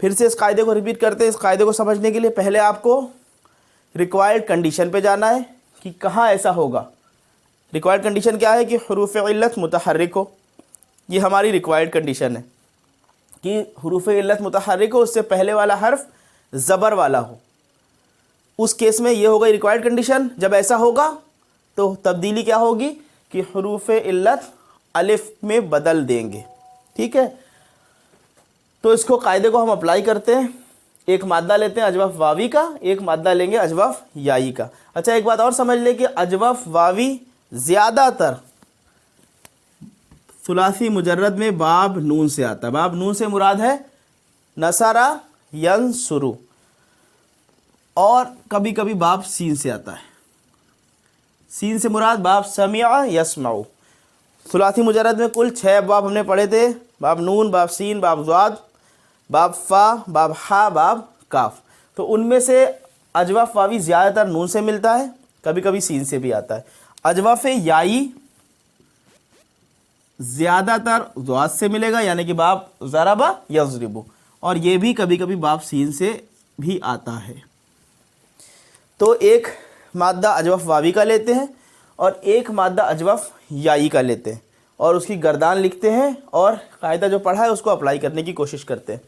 پھر سے اس قاعدے کو ریپیٹ کرتے ہیں. اس قاعدے کو سمجھنے کے لیے پہلے آپ کو ریکوائرڈ کنڈیشن پہ جانا ہے کہ کہاں ایسا ہوگا. ریکوائرڈ کنڈیشن کیا ہے کہ حروف علت متحرک ہو. یہ ہماری ریکوائرڈ کنڈیشن ہے کہ حروف علت متحرک ہو, اس سے پہلے والا حرف زبر والا ہو. اس کیس میں یہ ہوگا ریکوائرڈ کنڈیشن. جب ایسا ہوگا تو تبدیلی کیا ہوگی کہ حروف علت الف میں بدل دیں گے. ٹھیک ہے, تو اس کو قاعدے کو ہم اپلائی کرتے ہیں. ایک مادہ لیتے ہیں اجوف واوی کا, ایک مادہ لیں گے اجوف یائی کا. اچھا ایک بات اور سمجھ لیں کہ اجوف واوی زیادہ تر ثلاثی مجرد میں باب نون سے آتا ہے. باب نون سے مراد ہے نصرہ ینصرو, اور کبھی کبھی باب سین سے آتا ہے. سین سے مراد باب سمع یسمع. ثلاثی مجرد میں کل 6 باب ہم نے پڑھے تھے, باب نون, باب سین, باب ضاد, باب فا, باب حا, باب کاف. تو ان میں سے اجوف واوی زیادہ تر نون سے ملتا ہے, کبھی کبھی سین سے بھی آتا ہے. اجوف یائی زیادہ تر ضاد سے ملے گا, یعنی کہ باب ضرب یضرب, اور یہ بھی کبھی کبھی باب سین سے بھی آتا ہے. تو ایک مادہ اجوف واوی کا لیتے ہیں اور ایک مادہ اجوف یائی کا لیتے ہیں اور اس کی گردان لکھتے ہیں اور قاعدہ جو پڑھا ہے اس کو اپلائی کرنے کی کوشش کرتے ہیں.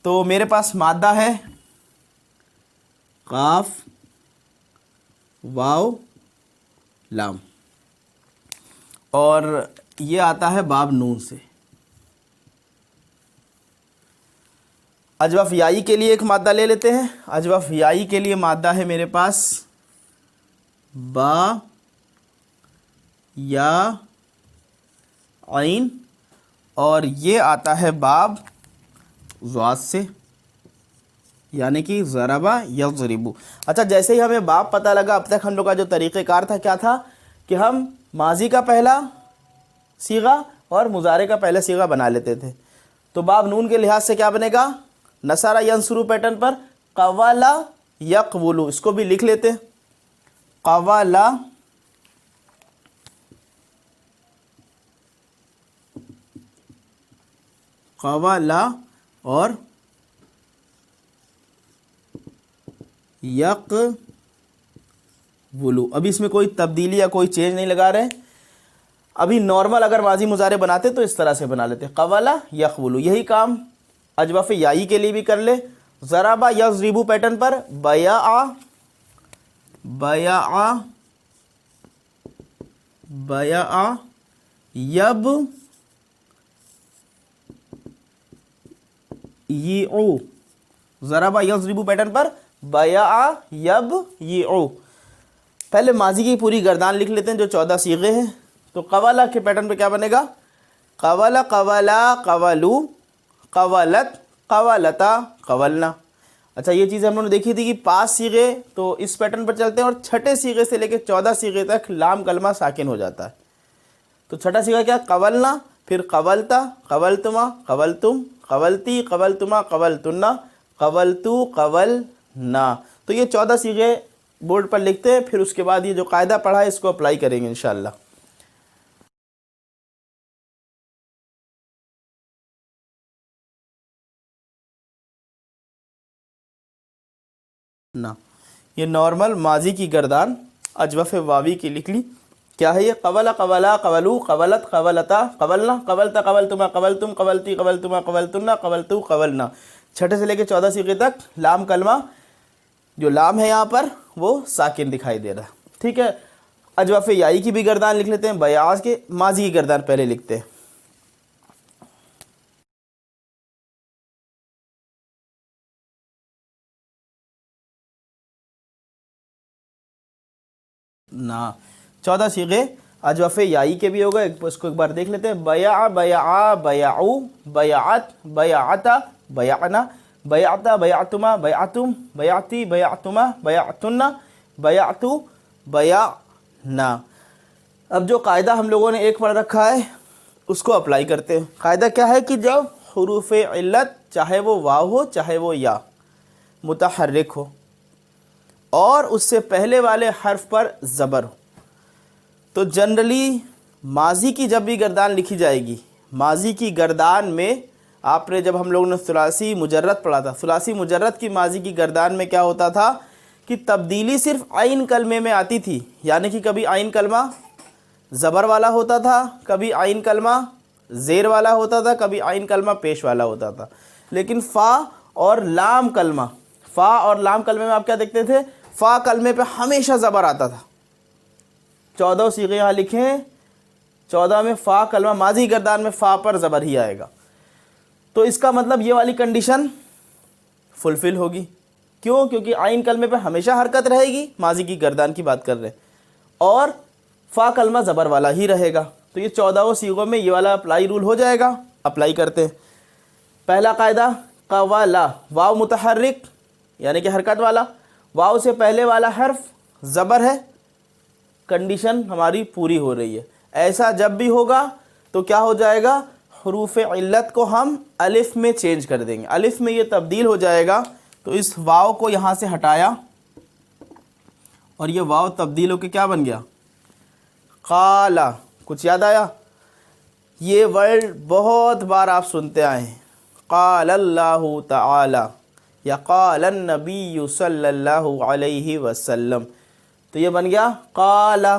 تو میرے پاس مادہ ہے قاف واو لام, اور یہ آتا ہے باب نون سے. اجوف یائی کے لیے ایک مادہ لے لیتے ہیں. اجوف یائی کے لیے مادہ ہے میرے پاس با یا عین, اور یہ آتا ہے باب ضاد سے, یعنی کہ ضربہ یضرب. اچھا جیسے ہی ہمیں باب پتہ لگا, اب تک ہم لوگ کا جو طریقہ کار تھا کیا تھا کہ ہم ماضی کا پہلا صیغہ اور مضارع کا پہلا صیغہ بنا لیتے تھے. تو باب نون کے لحاظ سے کیا بنے گا, نصرہ ینصرو پیٹرن پر قول یقول. اس کو بھی لکھ لیتے, قول قول اور یقول. ابھی اس میں کوئی تبدیلی یا کوئی چینج نہیں لگا رہے. ابھی نارمل اگر ماضی مضارع بناتے تو اس طرح سے بنا لیتے, قول یقول. یہی کام اجوف یائی کے لیے بھی کر لے. ضربہ یضرب پیٹرن پر بیاع بیاع بیاع یب یعو. ضربہ یضرب پیٹرن پر بیاع یب یعو. پہلے ماضی کی پوری گردان لکھ لیتے ہیں جو 14 صیغے ہیں. تو قولا کے پیٹرن پہ کیا بنے گا, قولا قولا قولو قولت قولتا قولنا. اچھا یہ چیز ہم لوگوں نے دیکھی تھی کہ 5 صیغے تو اس پیٹرن پر چلتے ہیں, اور چھٹے صیغے سے لے کے 14 صیغے تک لام کلمہ ساکن ہو جاتا ہے. تو چھٹا صیغہ کیا, قولنا, پھر قولتا, قولتما, قولتم, قولتی, قولتما, قولتنا, قولتو, قولنا. تو یہ 14 صیغے بورڈ پر لکھتے ہیں. پھر اس کے بعد یہ جو قاعدہ پڑھا ہے اس کو اپلائی کریں گے انشاءاللہ. یہ نارمل ماضی کی گردان اجوف واوی کی لکھ لی. کیا ہے یہ, قولا قولا قولو قولت قولتا قولنا قولتا قولتما قولتم قولتی قولتما قولتنا قولتو قولنا. چھٹے سے لے کے 14 صیغے تک لام کلمہ, جو لام ہے یہاں پر وہ ساکن دکھائی دے رہا ہے. ٹھیک ہے, اجوف یائی کی بھی گردان لکھ لیتے ہیں. بیاض کے ماضی کی گردان پہلے لکھتے ہیں. نا 14 صیغے اجوف یائی کے بھی ہوگا. اس کو ایک بار دیکھ لیتے ہیں. بیع بیعا بیعو بیعت بیعتا بیعنا بیعتا بیعتما بیعتم بیعتی بیعتما بیعتنا بیعتو بیعنا. اب جو قاعدہ ہم لوگوں نے ایک پڑھ رکھا ہے اس کو اپلائی کرتے ہیں. قاعدہ کیا ہے کہ جب حروف علت چاہے وہ واو ہو چاہے وہ یا متحرک ہو اور اس سے پہلے والے حرف پر زبر ہو, تو جنرلی ماضی کی جب بھی گردان لکھی جائے گی, ماضی کی گردان میں آپ نے جب ہم لوگوں نے ثلاثی مجرد پڑھا تھا، ثلاثی مجرد کی ماضی کی گردان میں کیا ہوتا تھا کہ تبدیلی صرف عین کلمے میں آتی تھی، یعنی کہ کبھی عین کلمہ زبر والا ہوتا تھا، کبھی عین کلمہ زیر والا ہوتا تھا، کبھی عین کلمہ پیش والا ہوتا تھا. لیکن فا اور لام کلمہ، فا اور لام کلمے میں آپ کیا دیکھتے تھے؟ فا کلمے پہ ہمیشہ زبر آتا تھا. 14 صیغے یہاں لکھیں، 14 میں فا کلمہ ماضی گردان میں فا پر زبر ہی آئے گا. تو اس کا مطلب یہ والی کنڈیشن فلفل ہوگی. کیوں؟ کیونکہ عین کلمے پہ ہمیشہ حرکت رہے گی، ماضی کی گردان کی بات کر رہے ہیں، اور فا کلمہ زبر والا ہی رہے گا. تو یہ 14 صیغوں میں یہ والا اپلائی رول ہو جائے گا. اپلائی کرتے ہیں. پہلا قاعدہ قوالا، واو متحرک یعنی کہ حرکت والا، واو سے پہلے والا حرف زبر ہے، کنڈیشن ہماری پوری ہو رہی ہے. ایسا جب بھی ہوگا تو کیا ہو جائے گا؟ حروف علت کو ہم الف میں چینج کر دیں گے، الف میں یہ تبدیل ہو جائے گا. تو اس واو کو یہاں سے ہٹایا اور یہ واو تبدیل ہو کے کیا بن گیا؟ قالا. کچھ یاد آیا؟ یہ ورڈ بہت بار آپ سنتے آئے ہیں، قال اللہ تعالی یا قال النبی صلی اللہ علیہ وسلم. تو یہ بن گیا قالا.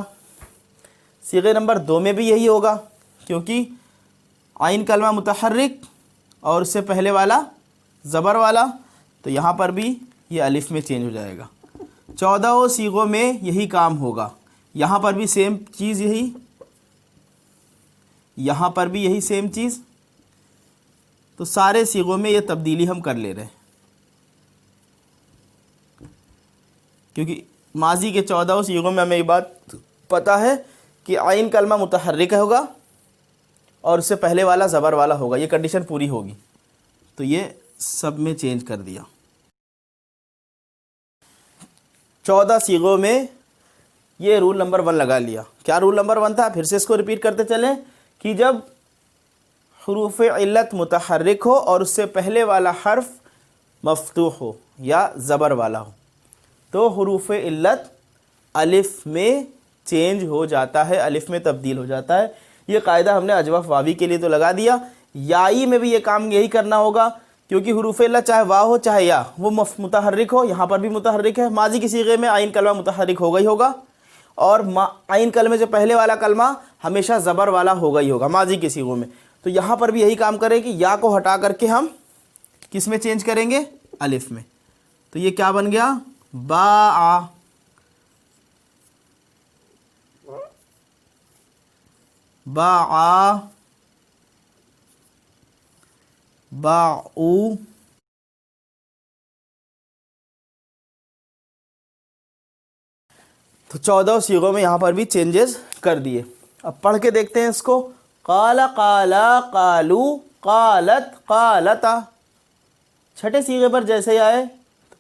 صیغے نمبر 2 میں بھی یہی ہوگا، کیونکہ عین کلمہ متحرک اور اس سے پہلے والا زبر والا، تو یہاں پر بھی یہ الف میں چینج ہو جائے گا. 14 صیغوں میں یہی کام ہوگا. یہاں پر بھی سیم چیز یہی، یہاں پر بھی یہی سیم چیز. تو سارے صیغوں میں یہ تبدیلی ہم کر لے رہے ہیں، کیونکہ ماضی کے 14 صیغوں میں ہمیں یہ بات پتہ ہے کہ عین کلمہ متحرک ہوگا اور اس سے پہلے والا زبر والا ہوگا. یہ کنڈیشن پوری ہوگی، تو یہ سب میں چینج کر دیا. 14 صیغوں میں یہ رول نمبر 1 لگا لیا. کیا رول نمبر 1 تھا؟ پھر سے اس کو ریپیٹ کرتے چلیں کہ جب حروف علت متحرک ہو اور اس سے پہلے والا حرف مفتوح ہو یا زبر والا ہو تو حروف علت الف میں چینج ہو جاتا ہے، الف میں تبدیل ہو جاتا ہے. یہ قاعدہ ہم نے اجوف واوی کے لیے تو لگا دیا. یائی میں بھی یہ کام یہی کرنا ہوگا، کیونکہ حروف علت چاہے واو ہو چاہے یا وہ متحرک ہو. یہاں پر بھی متحرک ہے، ماضی کی صیغے میں عین کلمہ متحرک ہوگا ہی ہوگا، اور عین کلمے سے پہلے والا کلمہ ہمیشہ زبر والا ہوگا ہی ہوگا ماضی کی صیغوں میں. تو یہاں پر بھی یہی کام کرے کہ یا کو ہٹا کر کے ہم کس میں چینج کریں گے؟ الف میں. تو یہ کیا بن گیا؟ باء. باء، باء. تو 14 صیغوں میں یہاں پر بھی چینجز کر دیے. اب پڑھ کے دیکھتے ہیں اس کو. قال قالا قالو قالت قالتا. چھٹے صیغے پر جیسے ہی آئے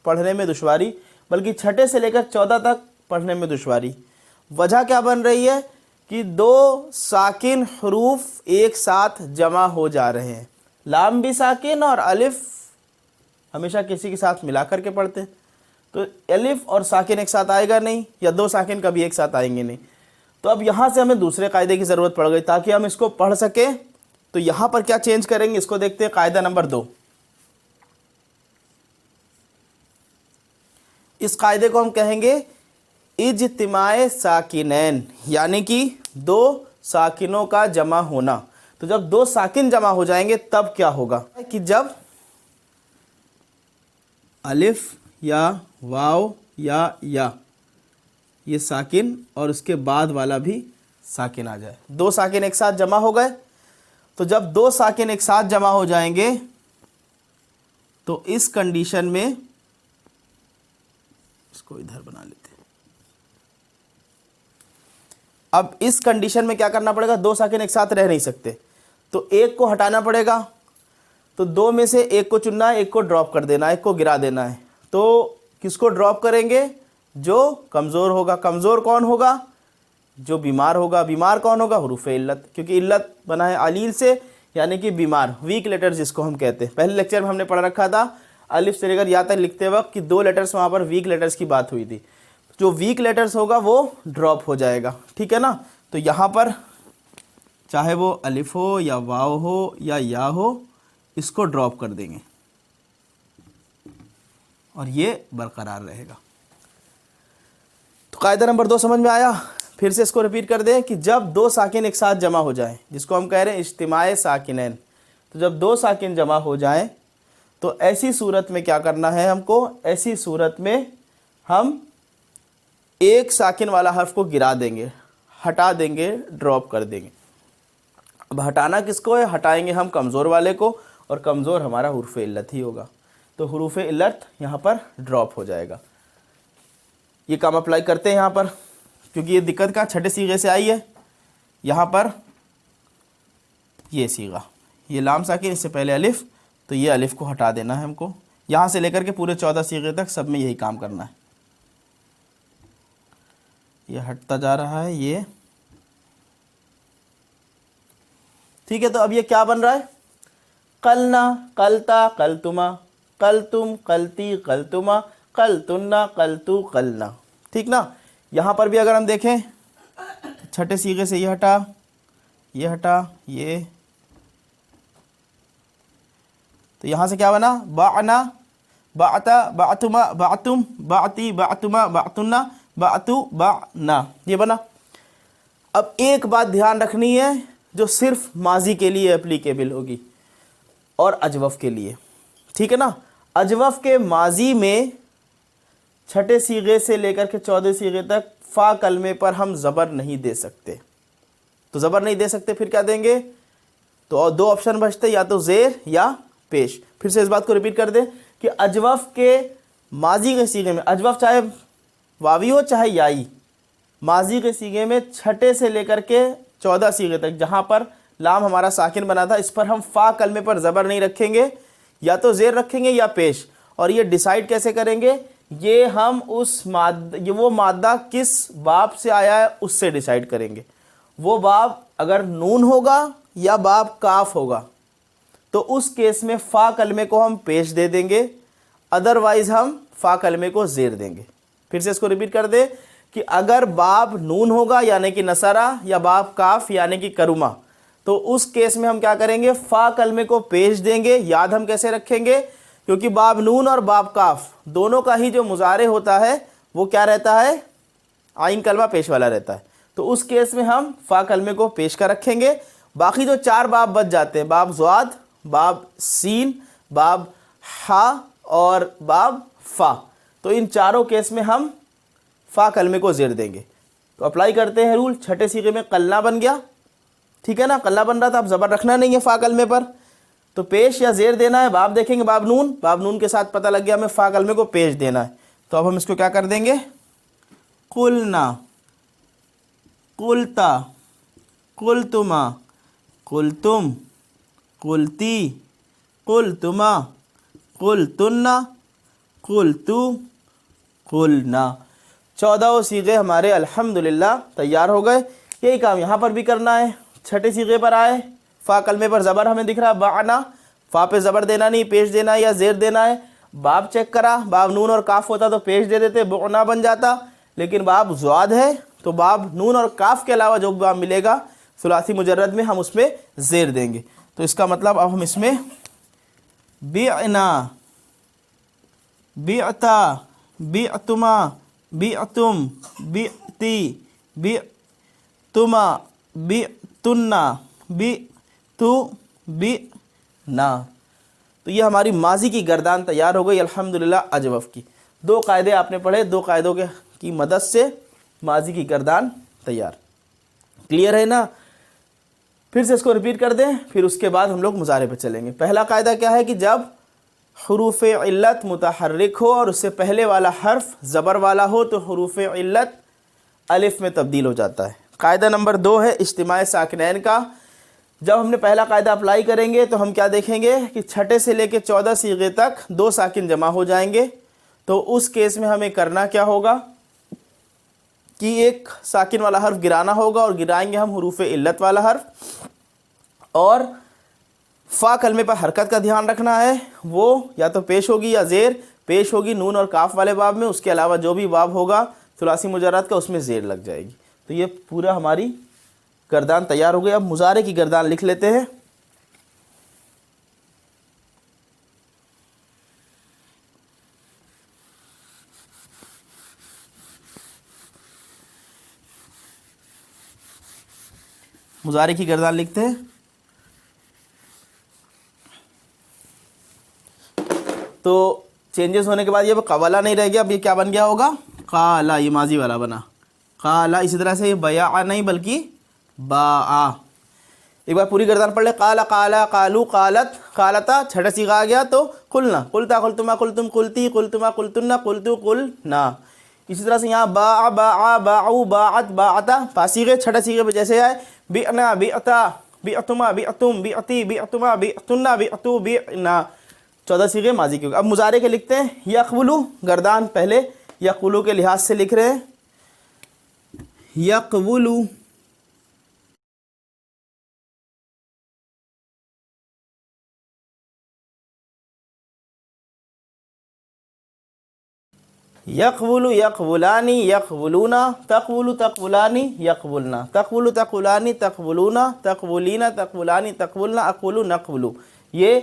پڑھنے میں دشواری، بلکہ چھٹے سے لے کر 14 تک پڑھنے میں دشواری. وجہ کیا بن رہی ہے کہ 2 ساکن حروف ایک ساتھ جمع ہو جا رہے ہیں. لام بھی ساکن اور الف ہمیشہ کسی کے ساتھ ملا کر کے پڑھتے ہیں، تو الف اور ساکن ایک ساتھ آئے گا نہیں، یا 2 ساکن کبھی ایک ساتھ آئیں گے نہیں. تو اب یہاں سے ہمیں دوسرے قاعدے کی ضرورت پڑ گئی تاکہ ہم اس کو پڑھ سکیں. تو یہاں پر کیا چینج کریں گے اس کو دیکھتے ہیں. قاعدہ نمبر 2. اس قاعدے کو ہم کہیں گے اجتماع ساکنین، یعنی کہ 2 ساکنوں کا جمع ہونا. تو جب 2 ساکن جمع ہو جائیں گے تب کیا ہوگا کہ جب الف یا واو یا یہ ساکن اور اس کے بعد والا بھی ساکن آ جائے. 2 ساکن ایک ساتھ جمع ہو گئے. تو جب 2 ساکن ایک ساتھ جمع ہو جائیں گے تو اس کنڈیشن میں اس کو ادھر بنا لیتے ہیں. اب اس کنڈیشن میں کیا کرنا پڑے گا؟ 2 ساکن ایک ساتھ رہ نہیں سکتے، تو ایک کو ہٹانا پڑے گا. تو 2 میں سے ایک کو چننا ہے، ایک کو ڈراپ کر دینا ہے، ایک کو گرا دینا ہے. تو کس کو ڈراپ کریں گے؟ جو کمزور ہوگا. کمزور کون ہوگا؟ جو بیمار ہوگا. بیمار کون ہوگا؟ حروف علت، کیونکہ علت بنا ہے علیل سے، یعنی کہ بیمار، ویک لیٹر جس کو ہم کہتے ہیں. پہلے لیکچر میں ہم نے پڑھ رکھا تھا الف سے لے کر یا تک لکھتے وقت کہ 2 لیٹرز وہاں پر ویک لیٹرز کی بات ہوئی تھی. جو ویک لیٹرز ہوگا وہ ڈراپ ہو جائے گا. ٹھیک ہے نا؟ تو یہاں پر چاہے وہ الف ہو یا واو ہو یا ہو، اس کو ڈراپ کر دیں گے اور یہ برقرار رہے گا۔ تو قاعدہ نمبر 2 سمجھ میں آیا؟ پھر سے اس کو ریپیٹ کر دیں کہ جب 2 ساکن ایک ساتھ جمع ہو جائیں، جس کو ہم کہہ رہے ہیں اجتماع ساکنین، تو جب 2 ساکن جمع ہو جائیں تو ایسی صورت میں کیا کرنا ہے ہم کو؟ ایسی صورت میں ہم ایک ساکن والا حرف کو گرا دیں گے، ہٹا دیں گے، ڈراپ کر دیں گے۔ اب ہٹانا کس کو ہے؟ ہٹائیں گے ہم کمزور والے کو، اور کمزور ہمارا حروف علت ہی ہوگا، تو حروف علت یہاں پر ڈراپ ہو جائے گا۔ یہ کام اپلائی کرتے ہیں یہاں پر، کیونکہ یہ دقت کا چھٹے صیغے سے آئی ہے۔ یہاں پر یہ صیغہ، یہ لام ساکن، اس سے پہلے الف، تو یہ الف کو ہٹا دینا ہے ہم کو، یہاں سے لے کر کے پورے 14 صیغے تک سب میں یہی کام کرنا ہے۔ یہ ہٹتا جا رہا ہے یہ، ٹھیک ہے۔ تو اب یہ کیا بن رہا ہے؟ قلنا، قلتا، قلتما، قلتم، قلتی، قلتما، قلتنا، قلتو، قلنا، ٹھیک نا؟ یہاں پر بھی اگر ہم دیکھیں چھٹے صیغے سے یہ ہٹا، یہ ہٹا، یہ، تو یہاں سے کیا بنا؟ بعنا، بعتا، بعتما، بعتم، بعتی، بعتما، بعتنا، بعتو، بعنا، یہ بنا۔ اب ایک بات دھیان رکھنی ہے جو صرف ماضی کے لیے اپلیکیبل ہوگی اور اجوف کے لیے، ٹھیک ہے نا؟ اجوف کے ماضی میں چھٹے صیغے سے لے کر کے 14 صیغے تک فا کلمے پر ہم زبر نہیں دے سکتے، تو زبر نہیں دے سکتے پھر کیا دیں گے؟ تو 2 آپشن بچتے، یا تو زیر یا پیش۔ پھر سے اس بات کو ریپیٹ کر دیں کہ اجوف کے ماضی کے صیغے میں، اجوف چاہے واوی ہو چاہے یائی، ماضی کے صیغے میں چھٹے سے لے کر کے 14 صیغے تک جہاں پر لام ہمارا ساکن بنا تھا، اس پر ہم فا کلمے پر زبر نہیں رکھیں گے، یا تو زیر رکھیں گے یا پیش۔ اور یہ ڈیسائیڈ کیسے کریں گے؟ یہ ہم وہ مادہ کس باب سے آیا ہے اس سے ڈیسائیڈ کریں گے۔ وہ باب اگر نون ہوگا یا باب کاف ہوگا تو اس کیس میں فا کلمے کو ہم پیش دے دیں گے، ادروائز ہم فا کلمے کو زیر دیں گے۔ پھر سے اس کو ریپیٹ کر دیں کہ اگر باب نون ہوگا یعنی کہ نصرہ، یا باب کاف یعنی کہ کرما، تو اس کیس میں ہم کیا کریں گے؟ فا کلمے کو پیش دیں گے۔ یاد ہم کیسے رکھیں گے؟ کیونکہ باب نون اور باب کاف دونوں کا ہی جو مضارع ہوتا ہے وہ کیا رہتا ہے؟ عین کلمہ پیش والا رہتا ہے، تو اس کیس میں ہم فا کلمے کو پیش کا رکھیں گے۔ باقی جو 4 باب بچ جاتے ہیں، باب زواد، باب سین، باب ہا اور باب فا، تو ان چاروں کیس میں ہم فا کلمے کو زیر دیں گے۔ تو اپلائی کرتے ہیں رول، چھٹے صیغے میں قلنا بن گیا، ٹھیک ہے نا؟ قلنا بن رہا تھا، اب زبر رکھنا نہیں ہے فا کلمے پر، تو پیش یا زیر دینا ہے۔ باب دیکھیں گے باب نون کے ساتھ پتہ لگ گیا ہمیں فا کلمے کو پیش دینا ہے، تو اب ہم اس کو کیا کر دیں گے؟ قلنا، قلتا، قلتما، قلتم، قلتی، قلتما، قلتنا، قلتو، قلنا۔ 14 صیغے ہمارے الحمدللہ تیار ہو گئے۔ یہی کام یہاں پر بھی کرنا ہے۔ چھٹے صیغے پر آئے، فا کلمے پر زبر ہمیں دکھ رہا، بعنا، فا پہ زبر دینا نہیں، پیش دینا ہے یا زیر دینا ہے۔ باب چیک کرا، باب نون اور کاف ہوتا تو پیش دے دیتے، بعنا بن جاتا، لیکن باب زواد ہے تو باب نون اور کاف کے علاوہ جو باب ملے گا ثلاثی مجرد میں ہم اس میں زیر دیں گے۔ تو اس کا مطلب اب ہم اس میں بعنا، بعتا، بعتما، بعتم، بعتی، بعتما، بعتنا، بعتو، بعنا۔ تو یہ ہماری ماضی کی گردان تیار ہو گئی الحمدللہ اجوف کی۔ 2 قاعدے آپ نے پڑھے، 2 قاعدوں کی مدد سے ماضی کی گردان تیار، کلیئر ہے نا؟ پھر سے اس کو ریپیٹ کر دیں، پھر اس کے بعد ہم لوگ مضارع پہ چلیں گے۔ پہلا قاعدہ کیا ہے کہ جب حروف علت متحرک ہو اور اس سے پہلے والا حرف زبر والا ہو تو حروف علت الف میں تبدیل ہو جاتا ہے۔ قاعدہ نمبر 2 ہے اجتماع ساکنین کا۔ جب ہم نے پہلا قاعدہ اپلائی کریں گے تو ہم کیا دیکھیں گے کہ چھٹے سے لے کے 14 صیغے تک 2 ساکن جمع ہو جائیں گے، تو اس کیس میں ہمیں کرنا کیا ہوگا کہ ایک ساکن والا حرف گرانا ہوگا، اور گرائیں گے ہم حروف علت والا حرف، اور فا کلمے پر حرکت کا دھیان رکھنا ہے، وہ یا تو پیش ہوگی یا زیر۔ پیش ہوگی نون اور کاف والے باب میں، اس کے علاوہ جو بھی باب ہوگا ثلاثی مجرد کا اس میں زیر لگ جائے گی۔ تو یہ پورا ہماری گردان تیار ہو گئی۔ اب مضارع کی گردان لکھ لیتے ہیں۔ مضارع کی گردان لکھتے ہیں تو چینجز ہونے کے بعد یہ قولا نہیں رہ گیا، اب یہ کیا بن گیا ہوگا؟ قالا، یہ ماضی والا بنا قالا۔ اسی طرح سے یہ بیاع نہیں بلکہ باع۔ ایک بار پوری گردان پڑھ لے، قالا قالا قالو قالت قالتا، چھٹا صیغہ آ گیا تو قلنا قلتا قلتما قلتم قلتی قلتما قلتن قلتو قلنا۔ اسی طرح سے یہاں باع باع باعو باعت باعتا، پانچ صیغے، چھٹا صیغے پہ جیسے آئے بعنا بعتا بعتما بعتم بعتی بعتما بعتن بعتو بعنا، 14 صیغے ماضی کے۔ اب مضارع کے لکھتے ہیں، یقبلو گردان پہلے یقبلو کے لحاظ سے لکھ رہے ہیں، یقبلو یقبلو یقبلانی یقبلونا، تقبلو تقبلانی یقبلنا، تقبلو تقبلانی تقبلونا، تقبلینا تقبلانی تقبلنا، اقبلو نقبلو۔ یہ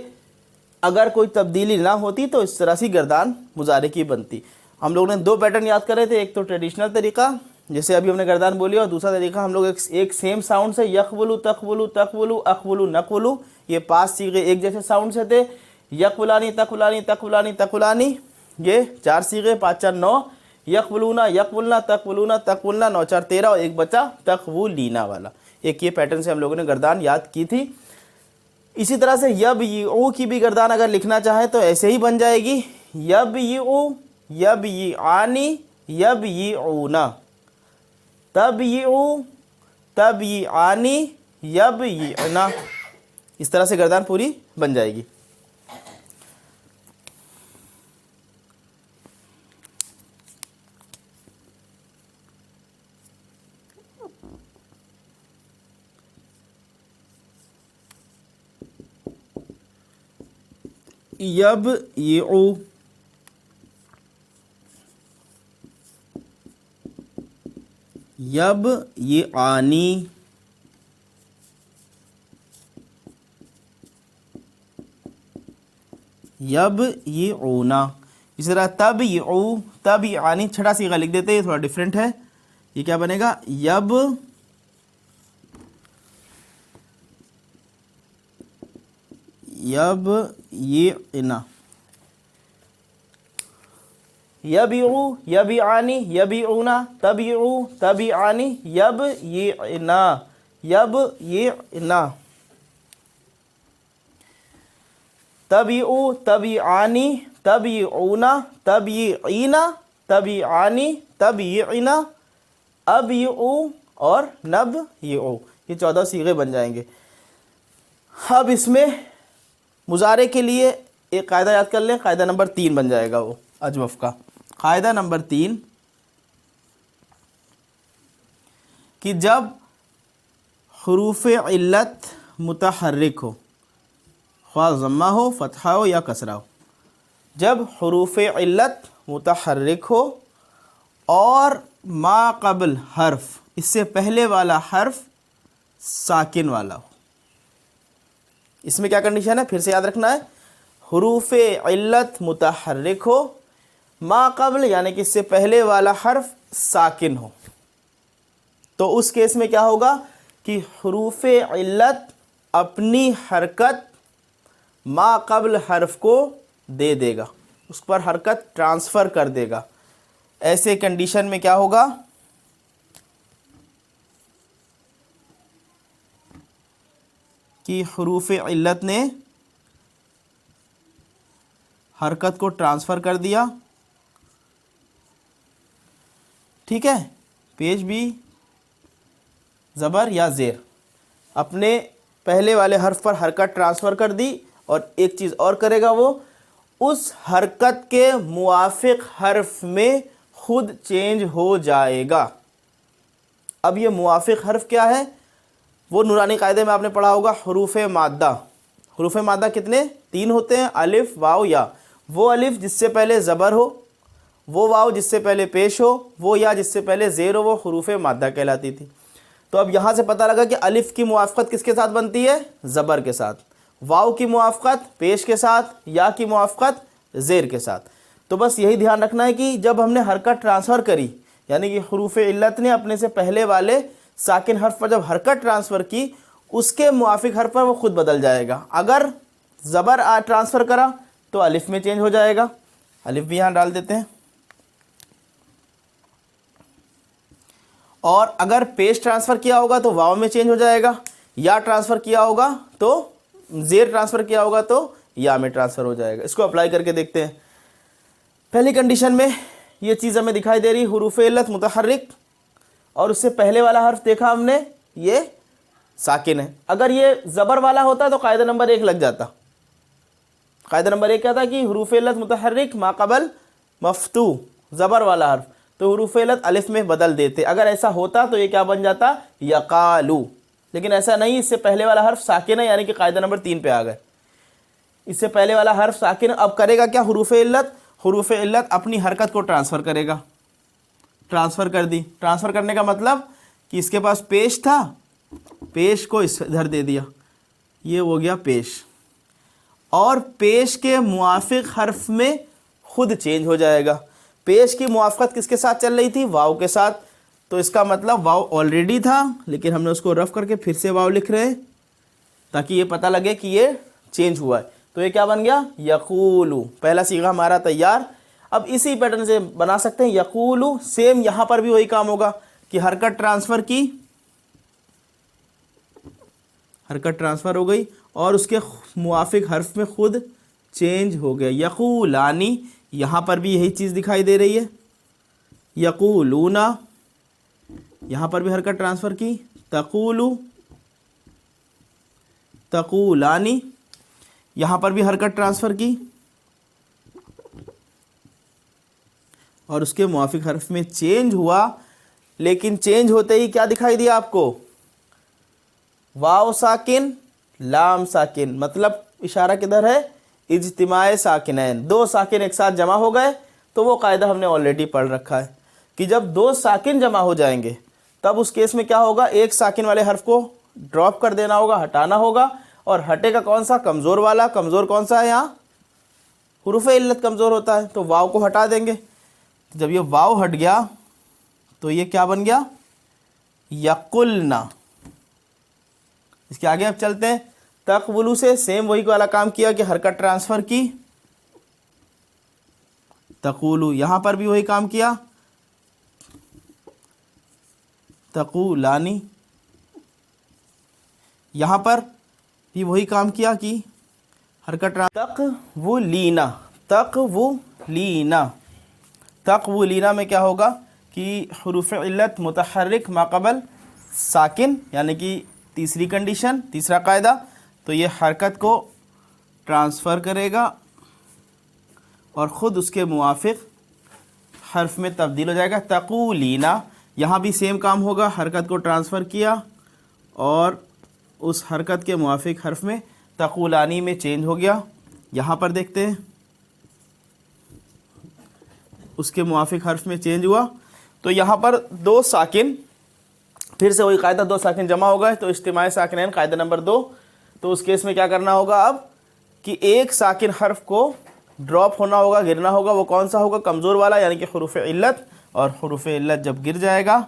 اگر کوئی تبدیلی نہ ہوتی تو اس طرح سی گردان مضارع کی بنتی۔ ہم لوگ نے دو پیٹرن یاد کرے تھے، ایک تو ٹریڈیشنل طریقہ جیسے ابھی ہم نے گردان بولی، اور دوسرا طریقہ ہم لوگ ایک سیم ساؤنڈ سے یقبلو تقبلو تقبلو اقبلو نقبلو، یہ 5 صیغے ایک جیسے ساؤنڈ سے تھے، یقبلانی تقبلانی تقبلانی تقبلانی، یہ 4 صیغے، 5 4 9، یقبلونا یقبلنا تقبلونا تقبلنا، 9 4 13، اور ایک بچا تقبولینا والا۔ ایک یہ پیٹرن سے ہم لوگوں نے گردان یاد کی تھی۔ اسی طرح سے یبیعو کی بھی گردان اگر لکھنا چاہیں تو ایسے ہی بن جائے گی، یبیعو یبیعانی یبیعونا، تبیعو تبیعانی یبیعنا، اس طرح سے گردان پوری بن جائے گی۔ یبیعو یبیعانی یبیعونا، اس طرح تبیعو تبیعانی، چھٹا صیغہ لکھ دیتے ہیں، یہ تھوڑا ڈیفرنٹ ہے، یہ کیا بنے گا؟ یبیعنا، یبیعو یبیعانی یبیعونا، تبیعو تبیعانی یبیعنا یبیعنا، تبیعو تبیعانی تبیعونا تبیعینا تبیعانی تبیعنا، ابیعو اور نبیعو، یہ 14 صیغے بن جائیں گے۔ اب اس میں مضارع کے لیے ایک قاعدہ یاد کر لیں، قاعدہ نمبر 3 بن جائے گا وہ اجوف کا۔ قاعدہ نمبر 3 کہ جب حروف علت متحرک ہو، خواہ ضمہ ہو فتحہ ہو یا کسرہ ہو، جب حروف علت متحرک ہو اور ما قبل حرف، اس سے پہلے والا حرف ساکن والا ہو، اس میں کیا کنڈیشن ہے؟ پھر سے یاد رکھنا ہے، حروف علت متحرک ہو، ما قبل یعنی کہ اس سے پہلے والا حرف ساکن ہو، تو اس کیس میں کیا ہوگا کہ حروف علت اپنی حرکت ما قبل حرف کو دے دے گا، اس پر حرکت ٹرانسفر کر دے گا۔ ایسے کنڈیشن میں کیا ہوگا؟ کہ حروف علت نے حرکت کو ٹرانسفر کر دیا، ٹھیک ہے، پیش بھی زبر یا زیر، اپنے پہلے والے حرف پر حرکت ٹرانسفر کر دی، اور ایک چیز اور کرے گا، وہ اس حرکت کے موافق حرف میں خود چینج ہو جائے گا۔ اب یہ موافق حرف کیا ہے؟ وہ نورانی قاعدے میں آپ نے پڑھا ہوگا، حروف مادہ۔ حروف مادہ کتنے؟ 3 ہوتے ہیں، الف واو یا۔ وہ الف جس سے پہلے زبر ہو، وہ واو جس سے پہلے پیش ہو، وہ یا جس سے پہلے زیر ہو، وہ حروف مادہ کہلاتی تھی۔ تو اب یہاں سے پتہ لگا کہ الف کی موافقت کس کے ساتھ بنتی ہے؟ زبر کے ساتھ، واو کی موافقت پیش کے ساتھ، یا کی موافقت زیر کے ساتھ۔ تو بس یہی دھیان رکھنا ہے کہ جب ہم نے حرکت ٹرانسفر کری، یعنی کہ حروف علت نے اپنے سے پہلے والے ساکن حرف پر جب حرکت ٹرانسفر کی اس کے موافق حرف پر وہ خود بدل جائے گا. اگر زبر ٹرانسفر کرا تو الف میں چینج ہو جائے گا. الف بھی یہاں ڈال دیتے ہیں. اور اگر پیش ٹرانسفر کیا ہوگا تو واو میں چینج ہو جائے گا. یا ٹرانسفر کیا ہوگا تو زیر ٹرانسفر کیا ہوگا تو یا میں ٹرانسفر ہو جائے گا. اس کو اپلائی کر کے دیکھتے ہیں. پہلی کنڈیشن میں یہ چیز ہمیں دکھائی دے رہی حروف علت متحرک, اور اس سے پہلے والا حرف دیکھا ہم نے یہ ساکن ہے. اگر یہ زبر والا ہوتا تو قاعدہ نمبر 1 لگ جاتا. قاعدہ نمبر 1 کیا تھا کہ حروف علت متحرک ما قبل مفتوح, زبر والا حرف, تو حروف علت الف میں بدل دیتے. اگر ایسا ہوتا تو یہ کیا بن جاتا یقالو, لیکن ایسا نہیں. اس سے پہلے والا حرف ساکن ہے, یعنی کہ قاعدہ نمبر 3 پہ آ گئے. اس سے پہلے والا حرف ساکن. اب کرے گا کیا حروف علت اپنی حرکت کو ٹرانسفر کرے گا. ٹرانسفر کر دی. ٹرانسفر کرنے کا مطلب کہ اس کے پاس پیش تھا, پیش کو ادھر دے دیا, یہ ہو گیا پیش. اور پیش کے موافق حرف میں خود چینج ہو جائے گا. پیش کی موافقت کس کے ساتھ چل رہی تھی؟ واو کے ساتھ. تو اس کا مطلب واو آلریڈی تھا, لیکن ہم نے اس کو رف کر کے پھر سے واو لکھ رہے ہیں تاکہ یہ پتہ لگے کہ یہ چینج ہوا ہے. تو یہ کیا بن گیا یقولو. پہلا صیغہ ہمارا تیار. اب اسی پیٹرن سے بنا سکتے ہیں یقولو. سیم یہاں پر بھی وہی کام ہوگا کہ حرکت ٹرانسفر کی, حرکت ٹرانسفر ہو گئی اور اس کے موافق حرف میں خود چینج ہو گیا. یقولانی, یہاں پر بھی یہی چیز دکھائی دے رہی ہے. یقولونا, یہاں پر بھی حرکت ٹرانسفر کی. تقولو, تقولانی, یہاں پر بھی حرکت ٹرانسفر کی اور اس کے موافق حرف میں چینج ہوا. لیکن چینج ہوتے ہی کیا دکھائی دیا آپ کو؟ واو ساکن لام ساکن. مطلب اشارہ کدھر ہے؟ اجتماع ساکنین. 2 ساکن ایک ساتھ جمع ہو گئے. تو وہ قاعدہ ہم نے آلریڈی پڑھ رکھا ہے کہ جب 2 ساکن جمع ہو جائیں گے تب اس کیس میں کیا ہوگا؟ ایک ساکن والے حرف کو ڈراپ کر دینا ہوگا, ہٹانا ہوگا. اور ہٹے گا کون سا؟ کمزور والا. کمزور کون سا ہے یہاں؟ حروف علت کمزور ہوتا ہے, تو واو کو ہٹا دیں گے. جب یہ واو ہٹ گیا تو یہ کیا بن گیا؟ یقلنا. اس کے آگے اب چلتے ہیں. تقولو سے سیم وہی والا کام کیا کہ حرکت ٹرانسفر کی. تقولو, یہاں پر بھی وہی کام کیا. تقولانی, یہاں پر بھی وہی کام کیا کہ حرکت تقولینا. تقولینا, تقولینا میں کیا ہوگا کہ حروف علت متحرک ما قبل ساکن, یعنی کہ تیسری کنڈیشن, تیسرا قاعدہ. تو یہ حرکت کو ٹرانسفر کرے گا اور خود اس کے موافق حرف میں تبدیل ہو جائے گا. تقولینا, یہاں بھی سیم کام ہوگا. حرکت کو ٹرانسفر کیا اور اس حرکت کے موافق حرف میں تقولانی میں چینج ہو گیا. یہاں پر دیکھتے ہیں اس کے موافق حرف میں چینج ہوا. تو یہاں پر 2 ساکن, پھر سے وہی قاعدہ, 2 ساکن جمع ہو گئے تو اجتماع ساکنین قاعدہ نمبر 2. تو اس کیس میں کیا کرنا ہوگا اب کہ ایک ساکن حرف کو ڈراپ ہونا ہوگا, گرنا ہوگا. وہ کون سا ہوگا؟ کمزور والا, یعنی کہ حروف علت. اور حروف علت جب گر جائے گا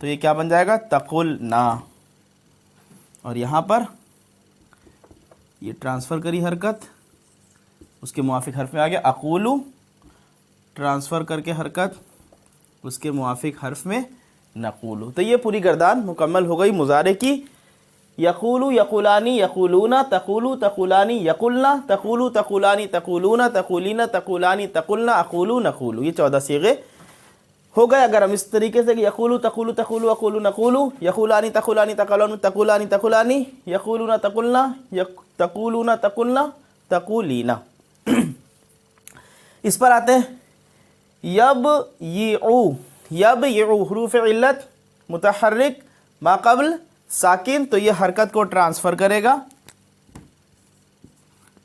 تو یہ کیا بن جائے گا؟ تقلنا. اور یہاں پر یہ ٹرانسفر کری حرکت, اس کے موافق حرف میں آ گیا اقولو. ٹرانسفر کر کے حرکت اس کے موافق حرف میں نقولو. تو یہ پوری گردان مکمل ہو گئی مضارع کی. یقولو, یقولانی, یقولونا, تقولو, تقولانی, یقلنا, تقولو, تقولانی, تقولونا, تقولینا, تقولانی, تقلنا, اقولو, نقولو. یہ 14 صیغے ہو گئے. اگر ہم اس طریقے سے کہ یقولو, تقولو, تقولو, اقولو, نقولو, یقولانی, تقولانی, تقولون, تقولانی, تقولانی, یقولونا, تقلنا, تقولونا, تقلنا, تقولینا. اس پر آتے ہیں یبیعو. یبیعو حروف علت متحرک ما قبل ساکن. تو یہ حرکت کو ٹرانسفر کرے گا.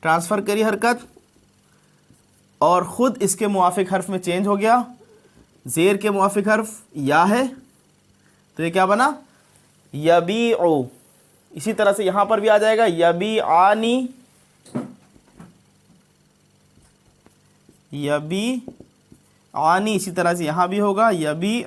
ٹرانسفر کری حرکت اور خود اس کے موافق حرف میں چینج ہو گیا. زیر کے موافق حرف یا ہے تو یہ کیا بنا؟ یبیعو. اسی طرح سے یہاں پر بھی آ جائے گا یبیعانی, یبیعانی. اسی طرح سے یہاں بھی ہوگا یبیعونا.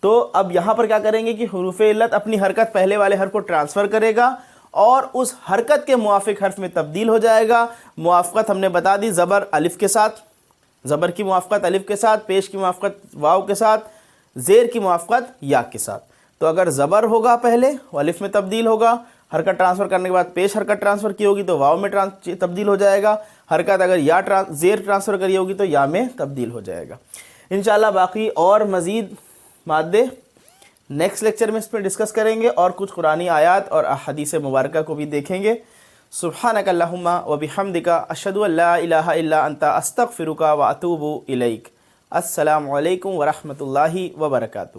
تو اب یہاں پر کیا کریں گے کہ حروف علت اپنی حرکت پہلے والے حرف کو ٹرانسفر کرے گا اور اس حرکت کے موافق حرف میں تبدیل ہو جائے گا۔ موافقت ہم نے بتا دی، زبر الف کے ساتھ، زبر کی موافقت الف کے ساتھ، پیش کی موافقت واو کے ساتھ، زیر کی موافقت یا کے ساتھ۔ تو اگر زبر ہوگا پہلے وہ الف میں تبدیل ہوگا، حرکت ٹرانسفر کرنے کے بعد پیش حرکت ٹرانسفر کی ہوگی تو واو میں تبدیل ہو جائے گا، حرکت اگر یا زیر ٹرانسفر کری ہوگی تو یا میں تبدیل ہو جائے گا۔ انشاءاللہ باقی اور مزید مادے نیکسٹ لیکچر میں اس پہ ڈسکس کریں گے اور کچھ قرآنی آیات اور احادیث مبارکہ کو بھی دیکھیں گے۔ سبحانک اللہم و بحمدک اشہد ان لا الہ الا انت استغفرک و اتوب الیک۔ السلام علیکم ورحمۃ اللہ وبرکاتہ۔